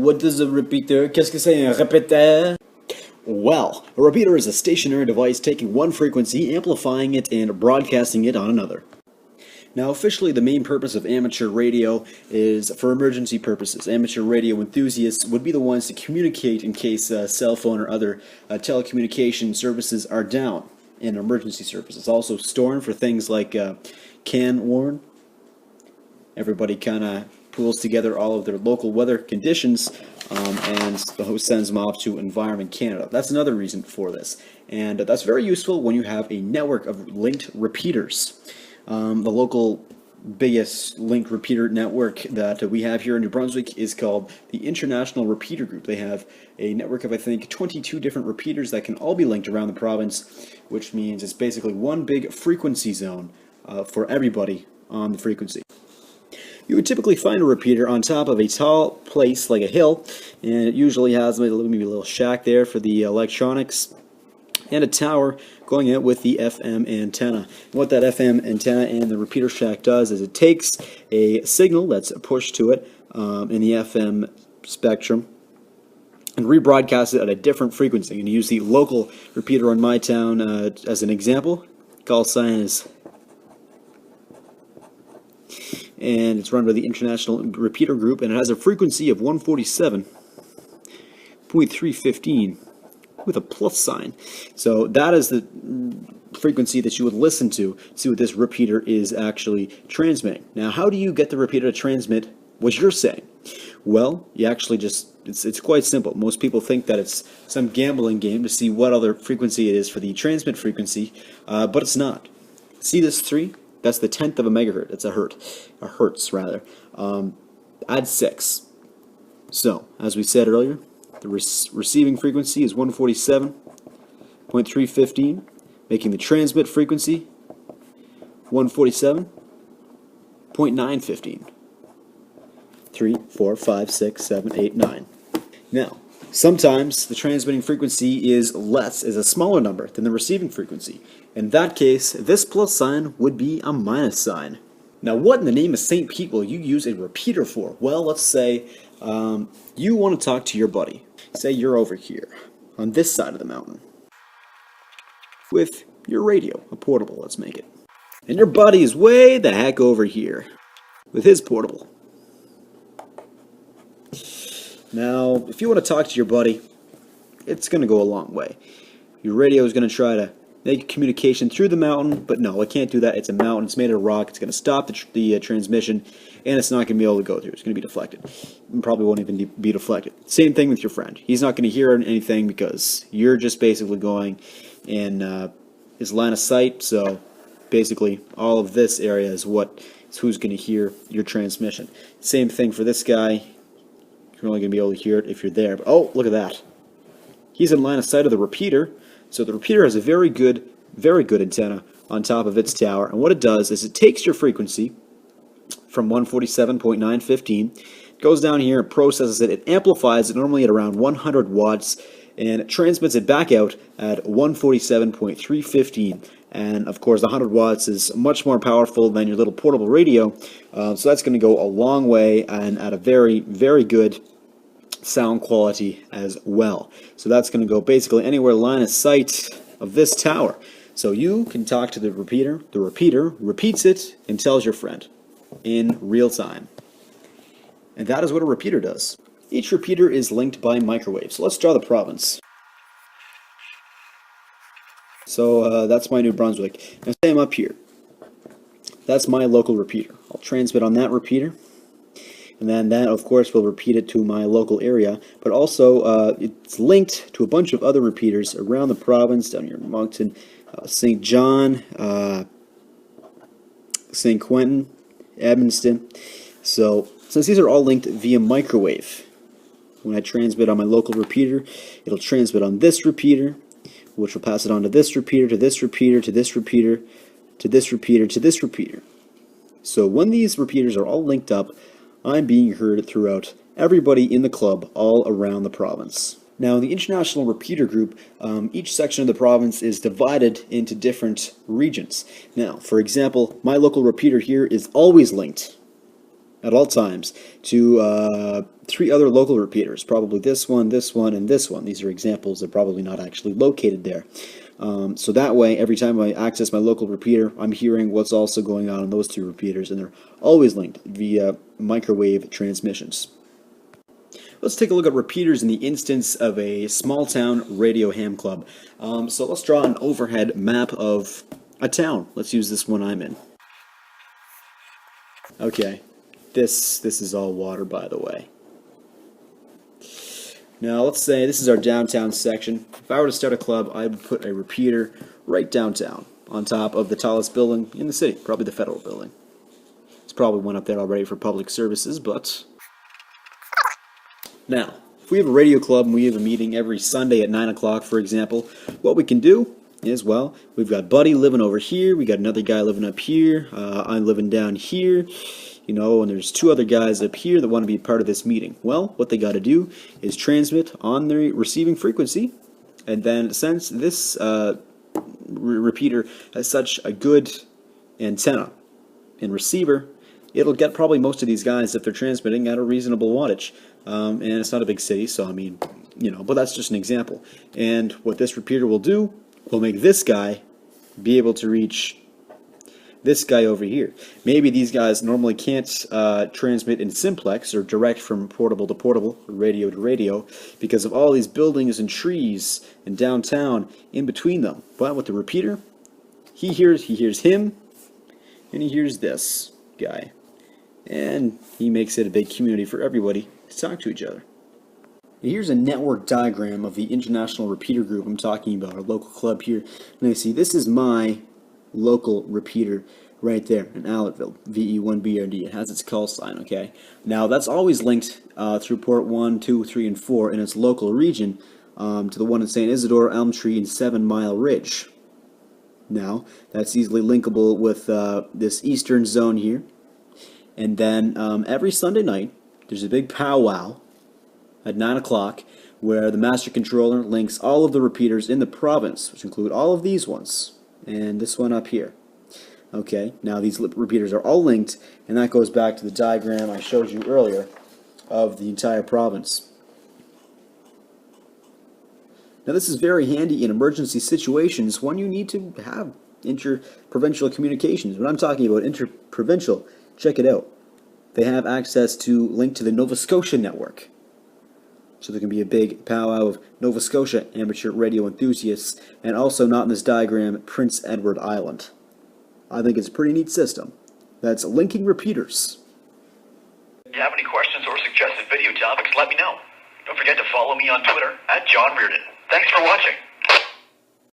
What does a repeater? Qu'est-ce que c'est un répéteur? Well, a repeater is a stationary device taking one frequency, amplifying it, and broadcasting it on another. Now, officially, the main purpose of amateur radio is for emergency purposes. Amateur radio enthusiasts would be the ones to communicate in case cell phone or other telecommunication services are down in emergency services. Also, Storm for things like can warn. Everybody kind of pools together all of their local weather conditions, and the host sends them off to Environment Canada. That's another reason for this, and that's very useful when you have a network of linked repeaters. The local biggest linked repeater network that we have here in New Brunswick is called the International Repeater Group. They have a network of, I think, 22 different repeaters that can all be linked around the province, which means it's basically one big frequency zone for everybody on the frequency. You would typically find a repeater on top of a tall place like a hill, and it usually has maybe a little shack there for the electronics, and a tower going out with the FM antenna. And what that FM antenna and the repeater shack does is it takes a signal that's pushed to it in the FM spectrum and rebroadcasts it at a different frequency. I'm going to use the local repeater in my town as an example. Call sign is, and it's run by the International Repeater Group, and it has a frequency of 147.315 with a plus sign. So that is the frequency that you would listen to see what this repeater is actually transmitting. Now, how do you get the repeater to transmit what you're saying? Well, you actually just, it's quite simple. Most people think that it's some gambling game to see what other frequency it is for the transmit frequency, but it's not. See this 3? That's the 10th of a megahertz. It's a hertz rather. Add 6. So, as we said earlier, the receiving frequency is 147.315, making the transmit frequency 147.915. 3, 4, 5, 6, 7, 8, 9. Now, sometimes the transmitting frequency is a smaller number than the receiving frequency. In that case, this plus sign would be a minus sign. Now, what in the name of St. Pete will you use a repeater for? Well, let's say you want to talk to your buddy. Say you're over here, on this side of the mountain, with your radio, a portable, let's make it. And your buddy is way the heck over here, with his portable. Now, if you want to talk to your buddy, it's going to go a long way. Your radio is going to try to make communication through the mountain, but no, it can't do that. It's a mountain. It's made of rock. It's going to stop the transmission, and it's not going to be able to go through. It's going to be deflected. It probably won't even be deflected. Same thing with your friend. He's not going to hear anything because you're just basically going in his line of sight. So basically, all of this area is who's going to hear your transmission. Same thing for this guy. You're only going to be able to hear it if you're there. But, oh, look at that. He's in line of sight of the repeater. So the repeater has a very good antenna on top of its tower. And what it does is it takes your frequency from 147.915, goes down here and processes it. It amplifies it normally at around 100 watts, and it transmits it back out at 147.315. And of course, the 100 watts is much more powerful than your little portable radio. So that's going to go a long way and at a very, very good sound quality as well. So that's going to go basically anywhere line of sight of this tower. So you can talk to the repeater repeats it and tells your friend in real time. And that is what a repeater does. Each repeater is linked by microwave. So let's draw the province. So that's my New Brunswick. Now say I'm up here. That's my local repeater. I'll transmit on that repeater. And then that, of course, will repeat it to my local area. But also, it's linked to a bunch of other repeaters around the province, down here in Moncton, St. John, St. Quentin, Edmundston. So, since these are all linked via microwave, when I transmit on my local repeater, it'll transmit on this repeater, which will pass it on to this repeater, to this repeater, to this repeater, to this repeater, to this repeater. So when these repeaters are all linked up, I'm being heard throughout everybody in the club all around the province. Now, in the International Repeater Group, each section of the province is divided into different regions. Now, for example, my local repeater here is always linked at all times to 3 other local repeaters, probably this one, and this one. These are examples. They're probably not actually located there. So that way, every time I access my local repeater, I'm hearing what's also going on in those 2 repeaters, and they're always linked via microwave transmissions. Let's take a look at repeaters in the instance of a small-town radio ham club. So let's draw an overhead map of a town. Let's use this one I'm in. Okay, this is all water, by the way. Now, let's say this is our downtown section. If I were to start a club, I would put a repeater right downtown, on top of the tallest building in the city, probably the federal building. There's probably one up there already for public services, but... Now, if we have a radio club and we have a meeting every Sunday at 9 o'clock, for example, what we can do is, well, we've got Buddy living over here, we got another guy living up here, I'm living down here, you know, and there's 2 other guys up here that want to be part of this meeting. Well, what they got to do is transmit on the receiving frequency, and then since this repeater has such a good antenna and receiver, it'll get probably most of these guys if they're transmitting at a reasonable wattage. And it's not a big city, so I mean, you know, but that's just an example. And what this repeater will do will make this guy be able to reach this guy over here. Maybe these guys normally can't transmit in simplex or direct from portable to portable, or radio to radio, because of all these buildings and trees and downtown in between them. But with the repeater, he hears him, and he hears this guy. And he makes it a big community for everybody to talk to each other. Here's a network diagram of the international repeater group I'm talking about, our local club here. And you see, this is my local repeater right there in Allettville, VE1BRD. It has its call sign, okay? Now, that's always linked through port 1, 2, 3, and 4 in its local region to the one in St. Isidore, Elm Tree, and 7 Mile Ridge. Now, that's easily linkable with this eastern zone here. And then every Sunday night, there's a big powwow at 9 o'clock where the master controller links all of the repeaters in the province, which include all of these ones, and this one up here. Okay, now these repeaters are all linked, and that goes back to the diagram I showed you earlier of the entire province. Now this is very handy in emergency situations when you need to have interprovincial communications. When I'm talking about interprovincial, check it out. They have access to link to the Nova Scotia network. So there can be a big powwow of Nova Scotia amateur radio enthusiasts, and also not in this diagram, Prince Edward Island. I think it's a pretty neat system. That's linking repeaters. If you have any questions or suggested video topics, let me know. Don't forget to follow me on Twitter @JohnReardon. Thanks for watching.